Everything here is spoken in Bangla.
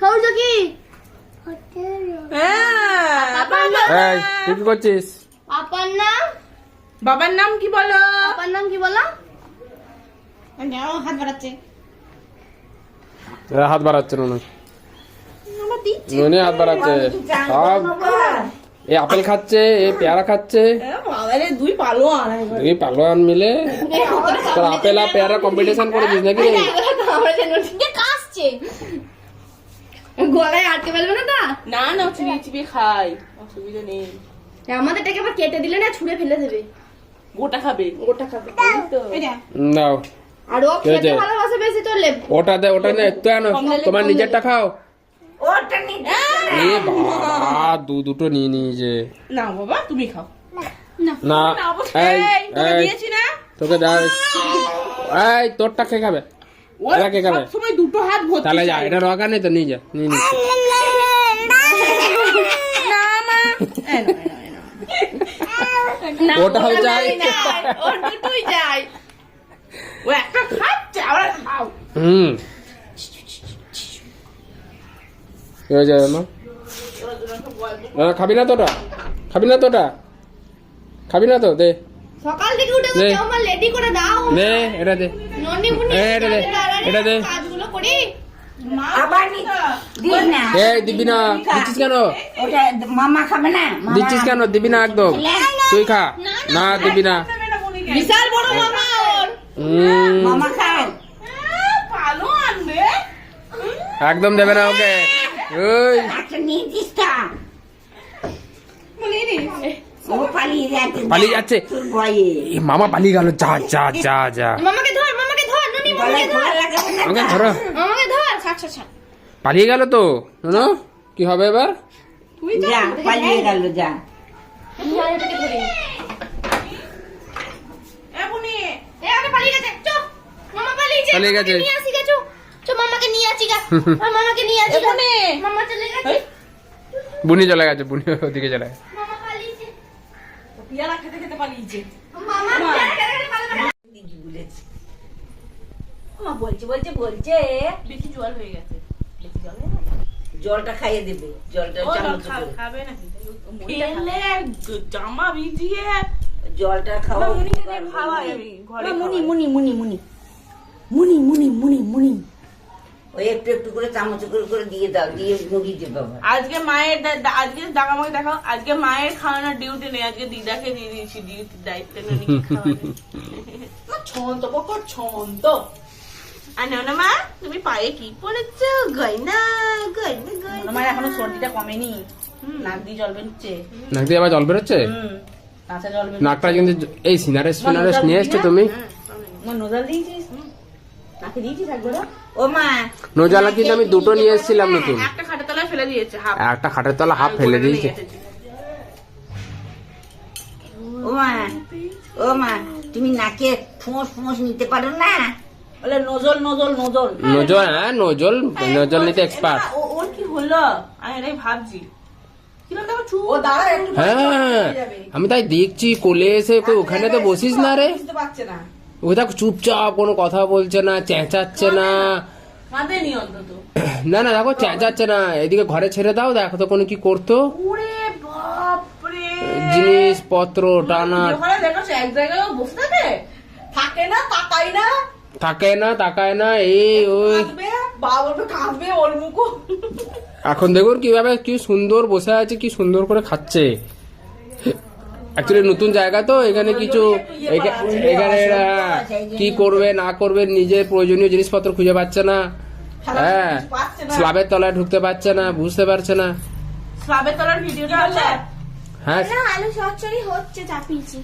হচ্ছে কি এই তুই কি করছিস? পাপার নাম বাবার নাম কি বলো? পাপার নাম কি বলো? হাত বাড়াচ্ছে। হাত বাড়াচ্ছে না আমার দিচ্ছে। নুনি হাত বাড়াচ্ছে সব। এ আপেল খাচ্ছে, এ পেয়ারা খাচ্ছে, বাবারে দুই পালোয়ান একবার। এই পালোয়ান মিলে তোর আপেল আর পেয়ারা কম্পিটিশন করেছিস নাকি রে? কাশছে গলায় আটকে ফেলবে না তা? না না চিবিয়ে চিবিয়ে খাই, অসুবিধা নেই। আমাদেরটাকে আবার কেটে দিলে না ছুঁড়ে ফেলে দেবে। গোটা খাবে। গোটা খাবে তো নাও আর ও খেতে ভালোবাসে বেশি তো লেব। ওটা দে, ওটা নে তুই আনো, তোমার নিজেরটা খাও। ওটা নিতে এ বাবা দুটো নিয়ে নিয়েছে। না বাবা তুমি খাও। না এই তোকে এই দিয়েছি না? তোকে দাও। এই তোরটা কে খাবে? এরা কে খাবে? সবসময় দুটো হাত ভর্তি। তাহলে যা, এটা রকা নেই তো নিয়ে যা, নিয়ে নি। না মা ওটাও চাই। ওর দুটোই যায়। ও একটা খাচ্ছে আবার খাও। কি হয়েছে মা? খাবি না তোটা? খাবি না তোটা? খাবি না তো? দে সকাল থেকে উঠে দে। তো আমার রেডি করে দাও। দে এটা দে। ননি মুনি এটা দে, এটা দে। কাজগুলো করি। আবার দিস না, এই দিবি না, দিচ্ছিস কেন? ওটা মামা খাবে না। মামা- দিচ্ছিস কেন? দিবি না একদম। তুই খা না, দিবি না। বিশাল বড় মামা ওর। মামা খাও। পালোয়ান রে। একদম দেবে না ওকে। ওই একটা নিয়ে দিস তা। ও পালিয়ে যাচ্ছে। পালিয়ে যাচ্ছে। তোর ভয়ে। এ মামা পালিয়ে গেল। যা যা যা যা। মামাকে ধর ননি গলায় মামাকে ধর। খোলা লাগাবে না। আমাকে ধরো। মামাকে ধর ছাড় ছাড় ছাড়। পালিয়ে গেল তো। শোনো কি হবে এবার? যা পালিয়ে গেল, যা। ধর এটাকে ধরে। এমনি এ আরে পালিয়ে গেছে। চো মামা পালিয়েছে। পালিয়ে গেছে। মামাকে নিয়ে আসি গা চো। চো মামাকে নিয়ে আসি গা। মামাকে নিয়ে আসি গা। মামা চলে গেছে। বুনি চলে গেছে, বুনি ওদিকে চলে গেছে। মামা পালিয়েছে। পিয়ারা খেতে খেতে পালিয়েছে। মামা পালিয়েছে। বলেছে। মা বলছে বেশি জল হয়ে গেছে। বেশি জল হয়ে জলটা খাইয়ে দেবে, জলটা চামচ করে। খাবে নাকি? খেলে জামা ভিজিয়ে জলটা খাওয়া। মুনিকে দিয়ে খাওয়াই আমি ঘরে। মুনি মুনি মুনি মুনি মুনি মুনি মুনি মুনি ওই একটু একটু করে চামচ করে করে দিয়ে দাও, দিয়ে মুগি দিয়ে বাবা। আজকে মায়ের আজকে দাদামাকে দেখাও, আজকে মায়ের খাওয়ানোর ডিউটি নেই, আজকে দিদাকে দিয়ে দিয়েছি ডিউটির দায়িত্ব নিয়ে ছন্ত পকর ছন্ত। আর না মা তুমি পায়ে কি পড়েছ? গয়না গয়না গয়না। আমার এখনো সর্দিটা কমেনি, নাক দিয়ে জল বেরোচ্ছে। নাক দিয়ে আবার জল বেরোচ্ছে? কাঁচা জল বেরোচ্ছে। নাকটা কিন্তু এই সিনারেস নিয়ে এসছো তুমি? আমার নোজাল দিয়েছিস? নাকে দিয়েছিস একবার? ও মা নোজালা কিন্তু আমি দুটো নিয়ে এসেছিলাম নতুন। একটা খাটের তলায় ফেলে দিয়েছে হাফ। একটা খাটের তলা হাফ ফেলে দিয়েছে। ও মা ও মা তুমি নাকে ফোঁস ফোঁস নিতে পারো না? বলে নজল নজল নজল। নজল, হ্যাঁ নজল, নজল নিতে এক্সপার্ট। ওর কি হলো আমি এটাই ভাবছি। কিরকম দেখো চুপ। ও দাঁড়া একটু হ্যাঁ আমি তাই দেখছি কোলে এসে কই ওখানে তো বসিস না রে। বুঝতে পারছে না। ও দেখো চুপচাপ, কোনো কথা বলছে না, চেঁচাচ্ছে না। কাঁদে নি অন্তত। না না দেখো চেঁচাচ্ছে না। এদিকে ঘরে ছেড়ে দাও, দেখো তো কোনো কি করতো। ওরে বাপরে। জিনিসপত্র টানা ওখানে দেখো এক জায়গায় বসে থাকে, থাকে না তাকাই না, তাকায় না এই ওই। কাঁদবে বাবা কাঁদবে ওর মুখো। এখন দেখুন কিভাবে কি সুন্দর বসে আছে, কি সুন্দর করে খাচ্ছে। অ্যাকচুয়ালি নতুন জায়গা তো, এখানে কিছু এখানে এরা কি করবে না করবে নিজের প্রয়োজনীয় জিনিসপত্র খুঁজে পাচ্ছে না। হ্যাঁ স্ল্যাবের তলায় ঢুকতে পারছে না, বুঝতে পারছে না। স্ল্যাবের তলার ভিডিওটা আছে। হ্যাঁ আলু চচ্চড়ি হচ্ছে চাপিয়েছি।